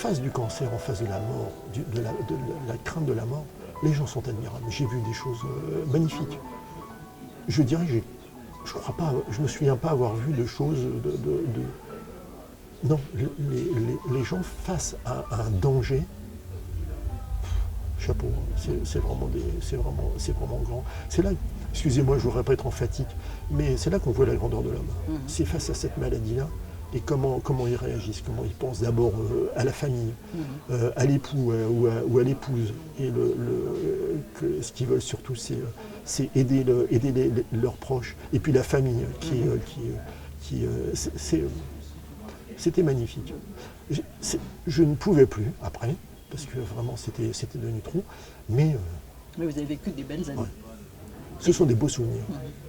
face du cancer, en face de la mort, de la crainte de la mort, les gens sont admirables. J'ai vu des choses magnifiques. Je dirais que je crois pas, je me souviens pas avoir vu de choses Non, les gens face à un danger, chapeau, c'est vraiment grand. C'est là, excusez-moi, je ne voudrais pas être emphatique, mais c'est là qu'on voit la grandeur de l'homme. C'est face à cette maladie-là, et comment ils réagissent, comment ils pensent d'abord à la famille, à l'époux ou à l'épouse. Et ce qu'ils veulent surtout, c'est aider leurs proches. Et puis la famille, c'était magnifique. Je ne pouvais plus après, parce que vraiment c'était devenu trop, mais vous avez vécu des belles années. Ouais. Ce sont des beaux souvenirs.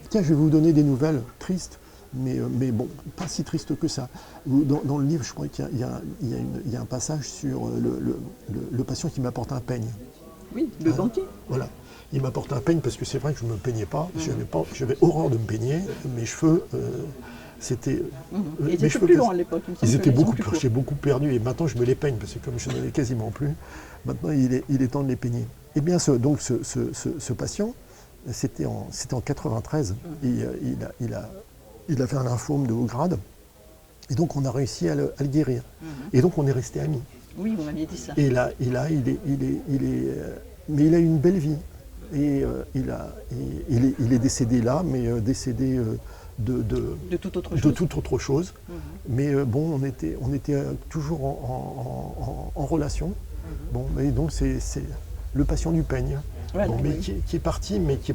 Tiens, je vais vous donner des nouvelles tristes, mais bon, pas si tristes que ça. Dans le livre, je crois qu'il y a un passage sur le patient qui m'apporte un peigne. Oui, le banquier. Voilà. Il m'apporte un peigne parce que c'est vrai que je ne me peignais pas. J'avais horreur de me peigner. Mes cheveux, c'était... Ils étaient plus longs à l'époque. Ils étaient beaucoup plus courts. J'ai beaucoup perdu et maintenant je me les peigne parce que comme je n'en avais quasiment plus, maintenant il est temps de les peigner. Eh bien, ce patient, c'était en 93. Il avait un lymphome de haut grade. Et donc on a réussi à le guérir. Et donc on est restés amis. Oui, vous m'aviez dit ça. Et là, mais il a eu une belle vie. Et il est décédé là, mais décédé de toute autre chose. Mais bon, on était toujours en relation. Bon, et donc c'est le patient du peigne. Ouais, bon, mais oui. qui est parti beaucoup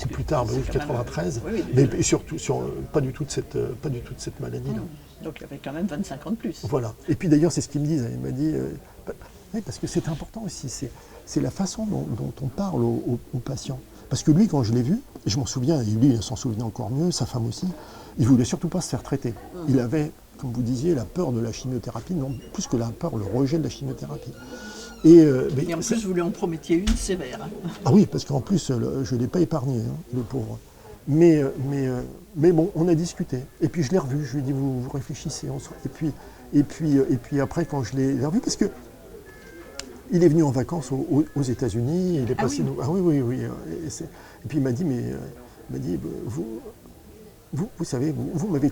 plus tard, 93, oui, mais et surtout pas du tout de cette maladie-là. Donc il y avait quand même 25 ans de plus. Voilà. Et puis d'ailleurs, c'est ce qu'il me disait. Il m'a dit, oui, parce que c'est important aussi, c'est la façon dont on parle aux patients. Parce que lui, quand je l'ai vu, je m'en souviens, et lui, il s'en souvenait encore mieux, sa femme aussi, il ne voulait surtout pas se faire traiter. Il avait, comme vous disiez, la peur de la chimiothérapie, non, plus que la peur, le rejet de la chimiothérapie. Et en plus, vous lui en promettiez une sévère. Ah oui, parce qu'en plus, je ne l'ai pas épargné, le pauvre. Mais bon, on a discuté. Et puis je l'ai revu, je lui ai dit, vous réfléchissez. Et puis après, quand je l'ai revu, parce que il est venu en vacances aux États-Unis, il est passé... Oui. Ah oui. Et puis il m'a dit, vous savez, vous m'avez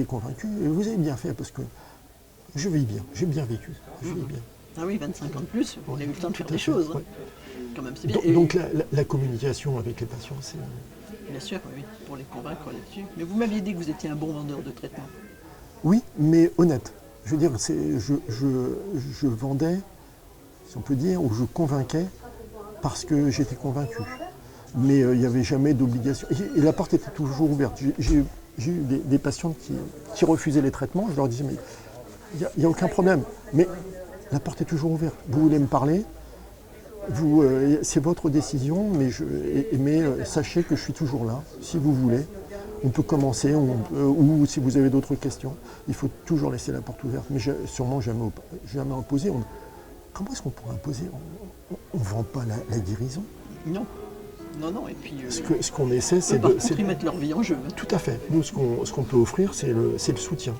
convaincu, et vous avez bien fait, parce que je vis bien, j'ai bien vécu, je vis bien. Ah oui, 25 ans de plus, on a eu le temps de faire des choses. Ouais. Quand même, c'est bien. Donc la communication avec les patients, c'est... Bien sûr, oui, pour les convaincre là-dessus. Mais vous m'aviez dit que vous étiez un bon vendeur de traitement. Oui, mais honnête. Je veux dire, je vendais, si on peut dire, ou je convainquais parce que j'étais convaincu. Mais il n'y avait jamais d'obligation. Et la porte était toujours ouverte. J'ai eu des patients qui refusaient les traitements. Je leur disais, mais il n'y a aucun problème. Mais la porte est toujours ouverte. Vous voulez me parler, c'est votre décision, mais sachez que je suis toujours là, si vous voulez. On peut commencer, ou si vous avez d'autres questions, il faut toujours laisser la porte ouverte. Mais sûrement jamais imposer. Comment est-ce qu'on pourrait imposer? On ne vend pas la guérison. Non. Et puis... Ce qu'on essaie, c'est de... Par contre, ils mettent leur vie en jeu. Tout à fait. Nous, ce qu'on peut offrir, c'est le soutien.